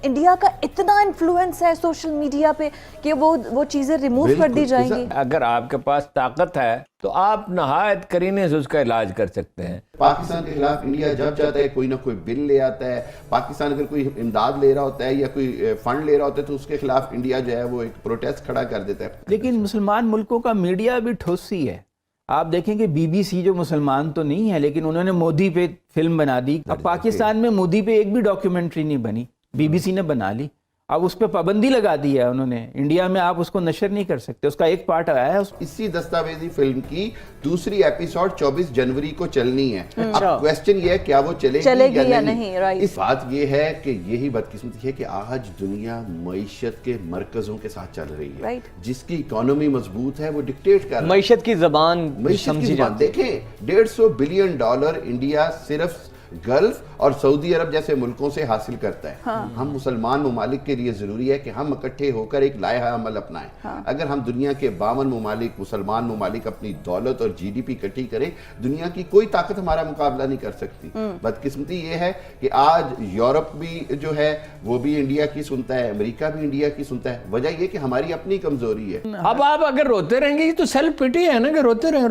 India का इतना influence है सोशल मीडिया पे कि वो चीज़ें रिमूव कर दी जाएंगी। अगर आपके पास ताकत है तो आप नहायत करीने से उसका इलाज कर सकते हैं। पाकिस्तान के खिलाफ इंडिया जब चाहता है कोई ना कोई बिल ले आता है, पाकिस्तान अगर कोई इमदाद ले रहा होता है या कोई फंड ले रहा होता है तो उसके खिलाफ इंडिया जो है वो एक प्रोटेस्ट खड़ा कर देता है। लेकिन मुसलमान मुल्कों का मीडिया भी ठोसी है। आप देखेंगे BBC जो मुसलमान तो नहीं है लेकिन उन्होंने मोदी पे फिल्म बना दी। अब पाकिस्तान में मोदी पे एक भी डॉक्यूमेंट्री नहीं बनी, BBC ने बना ली। अब उस पर पाबंदी लगा दी है उन्होंने, इंडिया में आप उसको नशर नहीं कर सकते, उसका एक पार्ट आया है। इसी दस्तावेजी फिल्म की दूसरी एपिसोड 24 जनवरी को चलनी है। अब क्वेश्चन ये है क्या वो चलेगी या नहीं। राइट। इस बात ये है कि यही बदकिस्मती है कि आज दुनिया मईशत के मरकजों के साथ चल रही है। राइट। जिसकी इकोनॉमी मजबूत है वो डिक्टेट कर रहा है। मईशत की जबान समझी जाती है। देखें $150 बिलियन इंडिया सिर्फ गल्फ और सऊदी अरब जैसे मुल्कों से हासिल करता है। हम मुसलमान ममालिक के लिए जरूरी है कि हम इकट्ठे होकर एक लाया अमल अपनाएं। अगर हम दुनिया के 52 ममालिक मुसलमान ममालिक अपनी दौलत और GDP इकट्ठी करें, दुनिया की कोई ताकत हमारा मुकाबला नहीं कर सकती। बदकिस्मती ये है कि आज यूरोप भी जो है वो भी इंडिया की सुनता है, अमेरिका भी इंडिया की सुनता है। वजह ये कि हमारी अपनी कमजोरी है। अब आप अगर रोते रहेंगे तो सेल्फ पिटी है ना कि रोते रहे,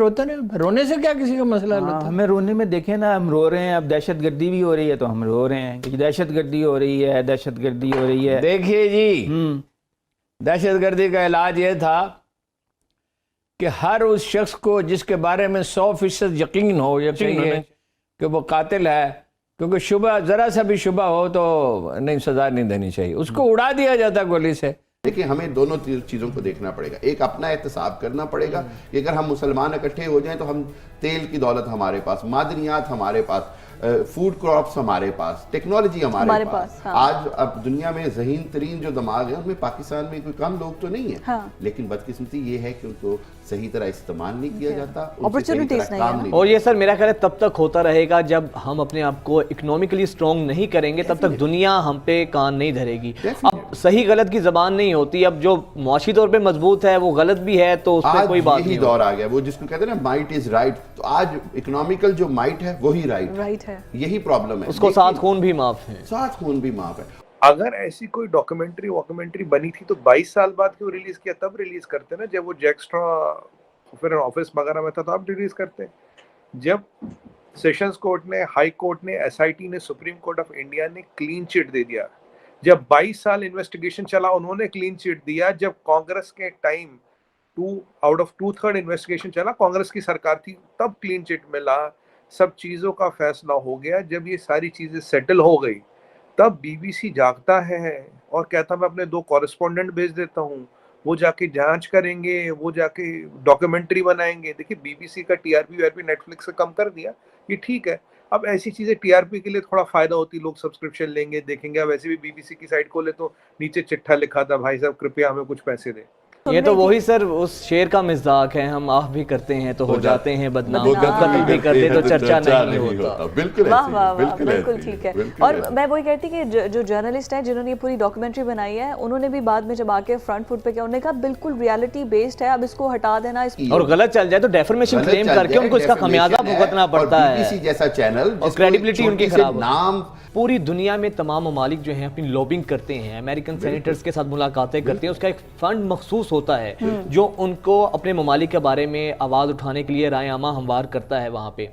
रोने से क्या किसी का मसला है? हमें रोने में देखें ना, हम रो रहे हैं। अब दहशतगर्दी भी हो रही है तो हम रो रहे हैं कि दहशतगर्दी हो रही है, दहशतगर्दी हो रही है। देखिए जी, दहशतगर्दी का इलाज ये था कि हर उस शख्स को जिसके बारे में 100% यकीन हो कि वो कातिल है, क्योंकि शुबह जरा सा भी शुबह हो तो नहीं, सजा नहीं देनी चाहिए, उसको उड़ा दिया जाता गोली से। देखिए हमें दोनों चीज़ों को देखना पड़ेगा। एक अपना एहतसाब करना पड़ेगा कि अगर हम मुसलमान इकट्ठे हो जाएं तो हम तेल की दौलत हमारे पास, मादनियात हमारे पास, फूड क्रॉप्स हमारे पास, टेक्नोलॉजी हमारे पास। हाँ। आज अब दुनिया में ज़हीन तरीन जो दिमाग है उनमें पाकिस्तान में कोई कम लोग तो नहीं है। हाँ। लेकिन बदकिस्मती ये है कि उनको सही तरह इस्तेमाल नहीं किया जाता, अपॉर्चुनिटीज नहीं। और ये सर मेरा ख्याल है तब तक होता रहेगा जब हम अपने आप को इकोनॉमिकली स्ट्रॉन्ग नहीं करेंगे, तब तक दुनिया हम पे कान नहीं धरेगी। अब सही गलत की जबान नहीं होती। अब जो मुआशी तौर पे मजबूत है वो गलत भी है तो उस पर कोई बात नहीं। दौर आ गया वो जिसको कहते हैं ना माइट इज राइट। तो आज इकोनॉमिकल जो माइट है वही राइट है। यही प्रॉब्लम है। उसको साथ खून भी माफ है। साथ खून भी माफ है। अगर ऐसी कोई डॉक्यूमेंट्री बनी थी तो 22 साल बाद क्यों रिलीज किया? तब रिलीज करते ना जब वो जैक्स्ट्रा फिर ऑफिस वगैरह में था तो अब रिलीज करते। जब सेशंस कोर्ट ने, हाई कोर्ट ने, SIT ने, सुप्रीम कोर्ट ऑफ इंडिया ने क्लीन चिट दे दिया। जब 22 साल इन्वेस्टिगेशन चला उन्होंने क्लीन चिट दिया। जब कांग्रेस के टाइम 2 आउट ऑफ 2/3 इन्वेस्टिगेशन चला, कांग्रेस की सरकार थी, तब क्लीन चिट मिला, सब चीज़ों का फैसला हो गया। जब ये सारी चीज़ें सेटल हो गई तब BBC जागता है और कहता मैं अपने 2 कॉरेस्पॉन्डेंट भेज देता हूँ, वो जाके जांच करेंगे, वो जाके डॉक्यूमेंट्री बनाएंगे। देखिए BBC का TRP नेटफ्लिक्स से कम कर दिया, ये ठीक है। अब ऐसी चीज़ें TRP के लिए थोड़ा फ़ायदा होती, लोग सब्सक्रिप्शन लेंगे, देखेंगे। अब वैसे भी BBC की साइट खोले तो नीचे चिट्ठा लिखा था, भाई साहब कृपया हमें कुछ पैसे दें। ये तो वही सर उस शेर का मिज़ाक है, हम आह भी करते हैं तो हो जाते हैं बदनाम, कत्ल भी करते तो चर्चा नहीं होता। बिल्कुल वाह वाह वाह, बिल्कुल ठीक है। और मैं वही कहती कि जो जर्नलिस्ट हैं जिन्होंने ये पूरी डॉक्यूमेंट्री बनाई है, उन्होंने भी बाद में जब आके फ्रंट फुट पे किया, उन्होंने कहा बिल्कुल रियलिटी बेस्ड है, अब इसको हटा देना। और गलत चल जाए तो डेफर्मेशन क्लेम करके उनको इसका खमियाजा भुगतना पड़ता है। BBC जैसा चैनल और क्रेडिबिलिटी उनकी खराब नाम। पूरी दुनिया में तमाम ममालिक जो हैं अपनी लॉबिंग करते हैं, अमेरिकन सेनेटर्स के साथ मुलाकातें करते हैं, उसका एक फंड मखसूस होता है जो उनको अपने ममालिक के बारे में आवाज़ उठाने के लिए राय आमा हमवार करता है वहाँ पे।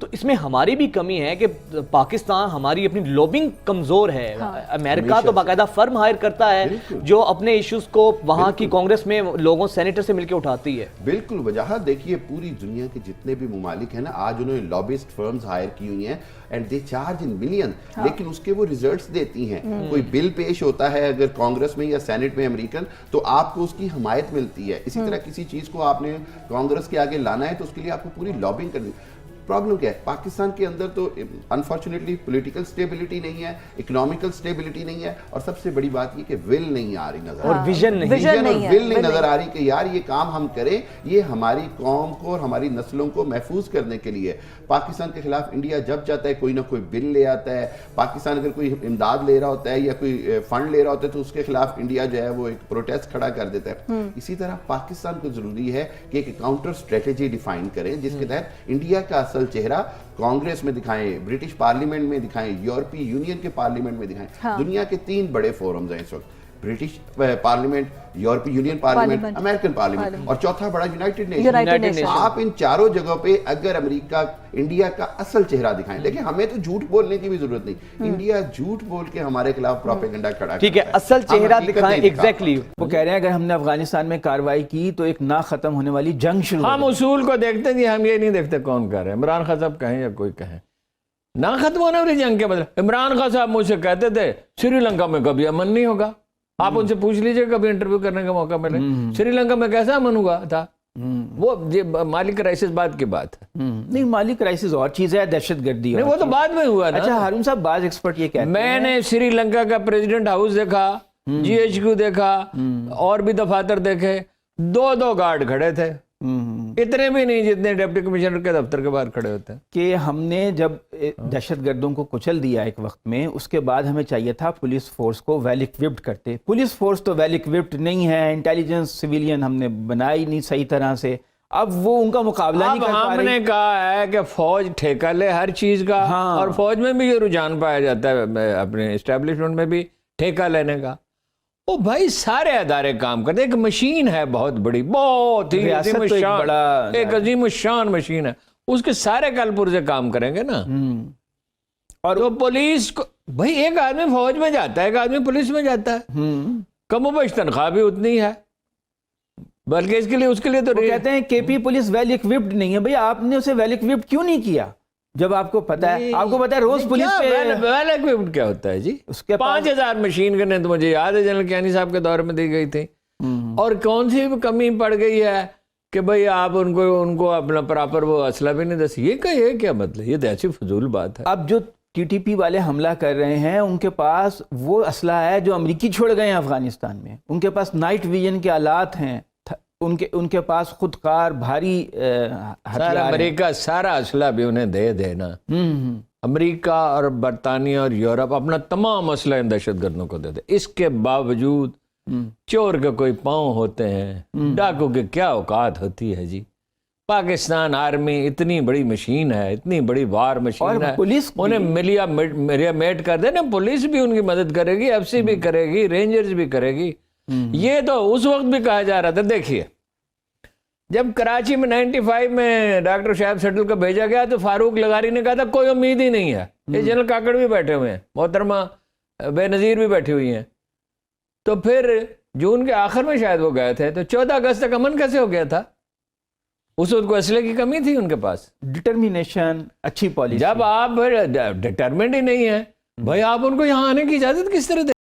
तो इसमें हमारी भी कमी है कि पाकिस्तान हमारी अपनी लॉबिंग कमज़ोर है। अमेरिका तो बाकायदा फर्म हायर करता है जो अपने इश्यूज को वहाँ की कांग्रेस में लोगों सेनेटर से मिलकर उठाती है। बिल्कुल वजह देखिए पूरी दुनिया के जितने भी ममालिक हैं ना, आज उन्होंने लॉबिस्ट फर्म्स हायर की हुई हैं and they charge in million. लेकिन उसके वो रिजल्ट्स देती हैं। कोई बिल पेश होता है अगर कांग्रेस में या सेनेट में अमेरिकन, तो आपको उसकी हमायत मिलती है। इसी तरह किसी चीज़ को आपने कांग्रेस के आगे लाना है तो उसके लिए आपको पूरी लॉबिंग करनी। प्रॉब्लम क्या है पाकिस्तान के अंदर? तो अनफॉर्चुनेटली पॉलिटिकल स्टेबिलिटी नहीं है, इकोनॉमिकल स्टेबिलिटी नहीं है, और सबसे बड़ी बात ये कि विल नहीं आ रही नजर, और विजन नहीं, विजन और विल नहीं नजर आ रही कि यार ये काम हम करें, ये हमारी कौम को और हमारी नस्लों को महफूज करने के लिए। पाकिस्तान के खिलाफ इंडिया जब चाहता है कोई ना कोई बिल ले आता है, पाकिस्तान अगर कोई इमदाद ले रहा होता है या कोई फंड ले रहा होता है तो उसके खिलाफ इंडिया जो है वो एक प्रोटेस्ट खड़ा कर देता है। इसी तरह पाकिस्तान को जरूरी है कि एक काउंटर स्ट्रेटेजी डिफाइन करें जिसके तहत इंडिया का असर اصل چہرہ کانگریس میں دکھائیں, برٹش پارلیمنٹ میں دکھائیں, یورپی یونین کے پارلیمنٹ میں دکھائیں. دنیا کے 3 بڑے فورمز ہیں اس وقت, برٹش پارلیمنٹ, یورپی یونین پارلیمنٹ, امریکن پارلیمنٹ, اور چوتھا بڑا یونائٹڈ نیشن. آپ ان چاروں جگہوں پہ اگر امریکہ انڈیا کا اصل چہرہ دکھائیں. دیکھیں ہمیں تو جھوٹ بولنے کی بھی ضرورت نہیں, انڈیا جھوٹ بول کے ہمارے خلاف پروپیگنڈا کھڑا ٹھیک ہے, اصل چہرہ دکھائیں. ایگزیکٹلی وہ کہہ رہے ہیں اگر ہم نے افغانستان میں کارروائی کی تو ایک نہ ختم ہونے والی جنگ شروع ہم اصول کو دیکھتے ہیں, ہم یہ نہیں دیکھتے کون کر رہے ہیں. عمران خان صاحب کہیں یا کوئی کہیں, نہ ختم ہونے والی جنگ کے بدلے. عمران خان صاحب مجھ سے کہتے تھے سری لنکا میں کبھی امن نہیں ہوگا. آپ ان سے پوچھ لیجئے کبھی انٹرویو کرنے کا موقع ملے, سری لنکا میں کیسا امن ہوا تھا. وہ مالی کرائسس بعد کی بات ہے. نہیں, مالی کرائسس اور چیز ہے, دہشت گردی نہیں, وہ تو بعد میں ہوا نا. اچھا ہارون صاحب, بعض ایکسپرٹ یہ کہتے ہیں, میں نے سری لنکا کا پریزیڈنٹ ہاؤس دیکھا, جی ایچ کیو دیکھا, اور بھی دفاتر دیکھے, 2 گارڈ کھڑے تھے, اتنے بھی نہیں جتنے ڈپٹی کمشنر کے دفتر کے باہر کھڑے ہوتے ہیں. کہ ہم نے جب دہشت گردوں کو کچل دیا ایک وقت میں, اس کے بعد ہمیں چاہیے تھا پولیس فورس کو ویل اکوپڈ کرتے. پولیس فورس تو ویل اکوپڈ نہیں ہے, انٹیلیجنس سویلین ہم نے بنائی نہیں صحیح طرح سے, اب وہ ان کا مقابلہ نہیں کر پا ہم رہی. نے کہا ہے کہ فوج ٹھیکہ لے ہر چیز کا, اور فوج میں بھی یہ رجحان پایا جاتا ہے, اپنے اسٹیبلشمنٹ میں بھی ٹھیکہ لینے کا. او بھائی سارے ادارے کام کرتے, ایک مشین ہے بہت بڑی, بہت ہی عظیم الشان, ایک عظیم الشان مشین ہے, اس کے سارے کل پرزے کام کریں گے نا. اور وہ پولیس کو, بھائی ایک آدمی فوج میں جاتا ہے, ایک آدمی پولیس میں جاتا ہے, کم و بیش تنخواہ بھی اتنی ہے, بلکہ اس کے لیے تو کہتے ہیں کے پی پولیس ویل اکوپڈ نہیں ہے. بھئی آپ نے اسے ویل اکوپڈ کیوں نہیں کیا جب آپ کو پتا ہے, آپ کو پتا ہے روز پولیس پہ ویل اکوپڈ کیا ہوتا ہے جی. اس کے 5000 مشین گنیں تو مجھے یاد ہے جنرل کیانی صاحب کے دور میں دی گئی تھی, اور کون سی بھی کمی پڑ گئی ہے کہ بھئی آپ ان کو اپنا پراپر وہ اسلحہ بھی نہیں دس. یہ کیا مطلب, یہ تو ایسی فضول بات ہے. اب جو ٹی ٹی پی والے حملہ کر رہے ہیں, ان کے پاس وہ اسلحہ ہے جو امریکی چھوڑ گئے ہیں افغانستان میں, ان کے پاس نائٹ ویژن کے آلات ہیں, ان کے پاس خودکار بھاری ہتھیار ہیں. امریکہ سارا اسلحہ بھی انہیں دے دینا. امریکہ اور برطانیہ اور یورپ اپنا تمام اسلحہ ان دہشت گردوں کو دے دے. اس کے باوجود چور کے کوئی پاؤں ہوتے ہیں, ڈاکو کے کیا اوقات ہوتی ہے جی. پاکستان آرمی اتنی بڑی مشین ہے, اتنی بڑی وار مشین ہے, پولیس انہیں ملیا میٹ کر دے نا, پولیس بھی ان کی مدد کرے گی, ایف سی بھی کرے گی, رینجرز بھی کرے گی. یہ تو اس وقت بھی کہا جا رہا تھا. دیکھیے جب کراچی میں 95 میں ڈاکٹر شعیب سٹل کو بھیجا گیا تو فاروق لغاری نے کہا تھا کوئی امید ہی نہیں ہے. یہ جنرل کاکڑ بھی بیٹھے ہوئے ہیں, محترمہ بے نظیر بھی بیٹھی ہوئی ہیں. تو پھر جون کے آخر میں شاید وہ گئے تھے, تو 14 اگست تک امن کیسے ہو گیا تھا؟ اس وقت کو اسلحے کی کمی تھی ان کے پاس. ڈٹرمینیشن, اچھی پالیسی. جب آپ ڈٹرمنٹ ہی نہیں ہے بھائی, آپ ان کو یہاں آنے کی اجازت کس طرح